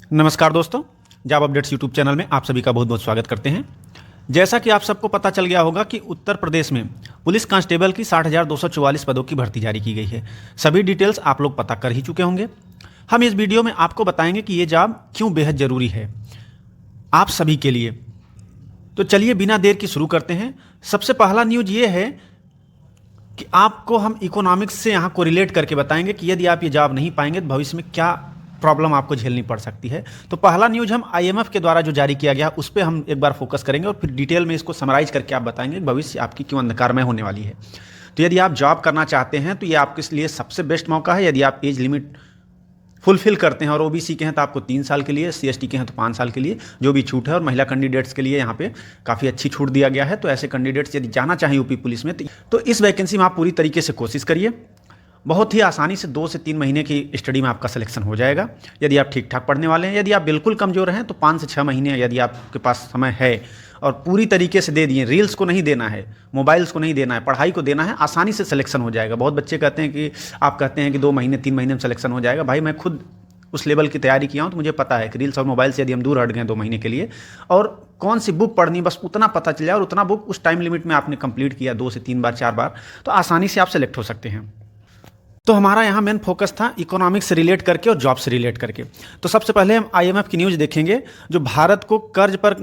नमस्कार दोस्तों, job updates YouTube channel में आप सभी का बहुत बहुत स्वागत करते हैं। जैसा कि आप सबको पता चल गया होगा कि उत्तर प्रदेश में पुलिस कांस्टेबल की 60,244 पदों की भर्ती जारी की गई है। सभी डिटेल्स आप लोग पता कर ही चुके होंगे। हम इस वीडियो में आपको बताएंगे कि ये जॉब क्यों बेहद ज़रूरी है आप सभी के लिए। तो चलिए बिना देर की शुरू करते हैं। सबसे पहला न्यूज़ ये है कि आपको हम इकोनॉमिक्स से यहाँ को रिलेट करके बताएंगे कि यदि आप ये जॉब नहीं पाएंगे तो भविष्य में क्या प्रॉब्लम आपको झेलनी पड़ सकती है। तो पहला न्यूज हम आईएमएफ के द्वारा जो जारी किया गया उस पर हम एक बार फोकस करेंगे और फिर डिटेल में इसको समराइज करके आप बताएंगे कि भविष्य आपकी क्यों अंधकारमय होने वाली है। तो यदि आप जॉब करना चाहते हैं तो ये आपके लिए सबसे बेस्ट मौका है। यदि आप एज लिमिट फुलफिल करते हैं और ओबीसी के हैं तो आपको 3 साल के लिए, सीएसटी के हैं तो 5 साल के लिए जो भी छूट है, और महिला कैंडिडेट्स के लिए यहाँ पे काफ़ी अच्छी छूट दिया गया है। तो ऐसे कैंडिडेट्स यदि जाना चाहें यूपी पुलिस में तो इस वैकेंसी में आप पूरी तरीके से कोशिश करिए। बहुत ही आसानी से 2 से 3 महीने की स्टडी में आपका सिलेक्शन हो जाएगा यदि आप ठीक ठाक पढ़ने वाले हैं। यदि आप बिल्कुल कमज़ोर हैं तो 5 से 6 महीने यदि आपके पास समय है और पूरी तरीके से दे दिए, रील्स को नहीं देना है, मोबाइल्स को नहीं देना है, पढ़ाई को देना है, आसानी से सिलेक्शन हो जाएगा। बहुत बच्चे कहते हैं कि आप कहते हैं कि 2 महीने 3 महीने में सिलेक्शन हो जाएगा। भाई मैं खुद उस लेवल की तैयारी किया हूँ तो मुझे पता है कि रील्स और मोबाइल से यदि हम दूर हट गए 2 महीने के लिए और कौन सी बुक पढ़नी, बस उतना पता चल जाए और उतना बुक उस टाइम लिमिट में आपने कंप्लीट किया 2 से 3 बार 4 बार, तो आसानी से आप सेलेक्ट हो सकते हैं। तो हमारा यहाँ मेन फोकस था इकोनॉमिक्स से रिलेट करके और जॉब से रिलेट करके। तो सबसे पहले हम आईएमएफ की न्यूज़ देखेंगे जो भारत को कर्ज पर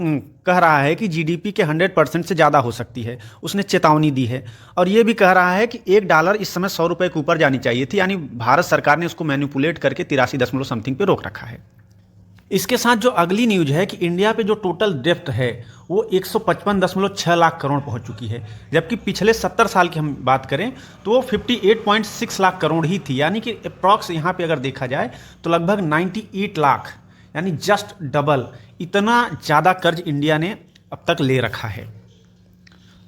कह रहा है कि जीडीपी के 100% से ज़्यादा हो सकती है। उसने चेतावनी दी है और ये भी कह रहा है कि $1 इस समय 100 रुपये के ऊपर जानी चाहिए थी, यानी भारत सरकार ने उसको मैनिपुलेट करके 83 दशमलव समथिंग पे रोक रखा है। इसके साथ जो अगली न्यूज है कि इंडिया पे जो टोटल डेप्ट है वो 155.6 लाख करोड़ पहुंच चुकी है, जबकि पिछले 70 साल की हम बात करें तो वो 58.6 लाख करोड़ ही थी। यानी कि अप्रॉक्स यहाँ पे अगर देखा जाए तो लगभग 98 लाख, यानी जस्ट डबल इतना ज़्यादा कर्ज इंडिया ने अब तक ले रखा है।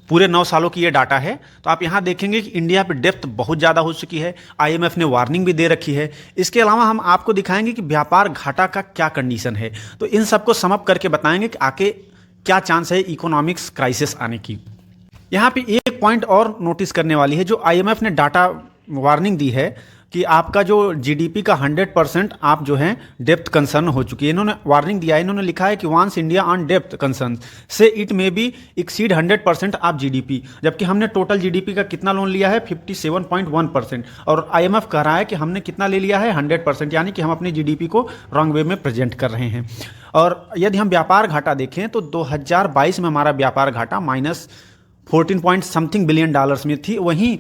पूरे 9 सालों की ये डाटा है। तो आप यहाँ देखेंगे कि इंडिया पे डेप्थ बहुत ज़्यादा हो चुकी है। आईएमएफ ने वार्निंग भी दे रखी है। इसके अलावा हम आपको दिखाएंगे कि व्यापार घाटा का क्या कंडीशन है। तो इन सबको सम अप करके बताएंगे कि आके क्या चांस है इकोनॉमिक्स क्राइसिस आने की। यहाँ पे एक पॉइंट और नोटिस करने वाली है, जो आईएमएफ ने डाटा वार्निंग दी है कि आपका जो जीडीपी का 100% आप जो है डेप्थ कंसर्न हो चुकी है। इन्होंने वार्निंग दिया है, इन्होंने लिखा है कि वांस इंडिया ऑन डेप्थ कंसर्न से it may be exceed 100% of GDP, जबकि हमने टोटल जीडीपी का कितना लोन लिया है 57.1%, और आईएमएफ कह रहा है कि हमने कितना ले लिया है 100%, यानी कि हम अपनी जीडीपी को रॉन्ग वे में प्रेजेंट कर रहे हैं। और यदि हम व्यापार घाटा देखें तो 2022 में हमारा व्यापार घाटा -14 बिलियन डॉलर्स में थी। वहीं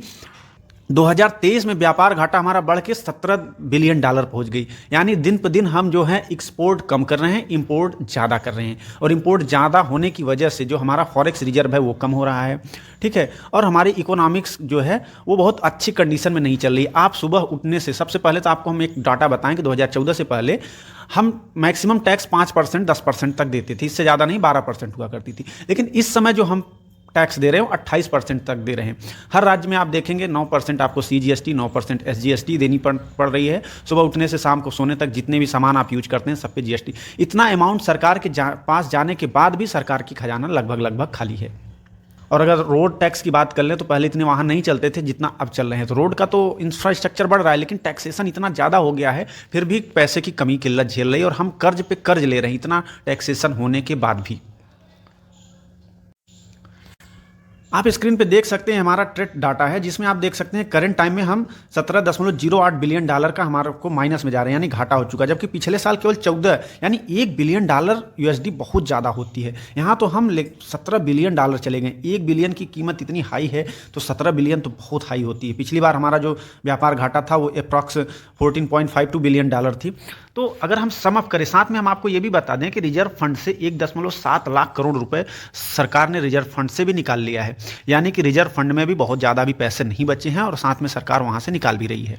2023 में व्यापार घाटा हमारा बढ़ के $17 बिलियन पहुंच गई। यानी दिन पर दिन हम जो है एक्सपोर्ट कम कर रहे हैं, इंपोर्ट ज़्यादा कर रहे हैं, और इंपोर्ट ज़्यादा होने की वजह से जो हमारा फॉरेक्स रिजर्व है वो कम हो रहा है। ठीक है, और हमारी इकोनॉमिक्स जो है वो बहुत अच्छी कंडीशन में नहीं चल रही। आप सुबह उठने से सबसे पहले तो आपको हम एक डाटा बताएं कि 2014 से पहले हम मैक्सिमम टैक्स 5% 10% तक देते थे, इससे ज़्यादा नहीं 12% हुआ करती थी। लेकिन इस समय जो हम टैक्स दे रहे हो 28% तक दे रहे हैं। हर राज्य में आप देखेंगे 9% आपको सीजीएसटी, 9% एसजीएसटी देनी पड़ रही है। सुबह उठने से शाम को सोने तक जितने भी सामान आप यूज करते हैं सब पे जीएसटी। इतना अमाउंट सरकार के पास जाने के बाद भी सरकार की खजाना लगभग खाली है। और अगर रोड टैक्स की बात कर लें तो पहले इतने वाहन नहीं चलते थे जितना अब चल रहे हैं। तो रोड का तो इंफ्रास्ट्रक्चर बढ़ रहा है, लेकिन टैक्सेशन इतना ज़्यादा हो गया है, फिर भी पैसे की कमी किल्लत झेल रही है और हम कर्ज पे कर्ज ले रहे हैं इतना टैक्सेशन होने के बाद भी। आप स्क्रीन पे देख सकते हैं हमारा ट्रेड डाटा है, जिसमें आप देख सकते हैं करंट टाइम में हम $17.08 बिलियन का हमारे को माइनस में जा रहे हैं, यानी घाटा हो चुका है, जबकि पिछले साल केवल 14, यानी $1 बिलियन यूएसडी बहुत ज़्यादा होती है। यहाँ तो हम $17 बिलियन चले गए। 1 बिलियन की कीमत इतनी हाई है तो 17 बिलियन तो बहुत हाई होती है। पिछली बार हमारा जो व्यापार घाटा था वो अप्रॉक्स $14.52 बिलियन थी। तो अगर हम सम अप करें, साथ में हम आपको ये भी बता दें कि रिजर्व फंड से 1.7 लाख करोड़ रुपए सरकार ने रिजर्व फंड से भी निकाल लिया है। यानी कि रिजर्व फंड में भी बहुत ज़्यादा भी पैसे नहीं बचे हैं और साथ में सरकार वहाँ से निकाल भी रही है।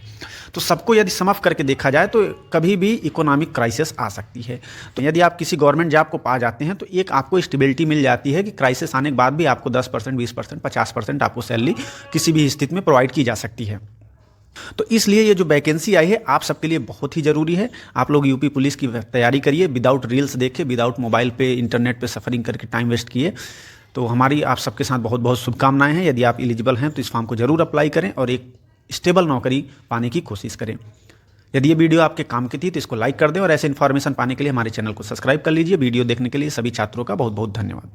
तो सबको यदि सम अप करके देखा जाए तो कभी भी इकोनॉमिक क्राइसिस आ सकती है। तो यदि आप किसी गवर्नमेंट जॉब को पा जाते हैं तो एक आपको स्टेबिलिटी मिल जाती है कि क्राइसिस आने के बाद भी आपको 10%, 20%, 50% आपको सैलरी किसी भी स्थिति में प्रोवाइड की जा सकती है। तो इसलिए ये जो वैकेंसी आई है आप सबके लिए बहुत ही ज़रूरी है। आप लोग यूपी पुलिस की तैयारी करिए, विदाउट रील्स देखे, विदाउट मोबाइल पे इंटरनेट पे सफरिंग करके टाइम वेस्ट किए। तो हमारी आप सबके साथ बहुत बहुत शुभकामनाएं हैं। यदि आप एलिजिबल हैं तो इस फॉर्म को ज़रूर अप्लाई करें और एक स्टेबल नौकरी पाने की कोशिश करें। यदि ये वीडियो आपके काम की थी तो इसको लाइक कर दें और ऐसे इन्फॉर्मेशन पाने के लिए हमारे चैनल को सब्सक्राइब कर लीजिए। वीडियो देखने के लिए सभी छात्रों का बहुत बहुत धन्यवाद।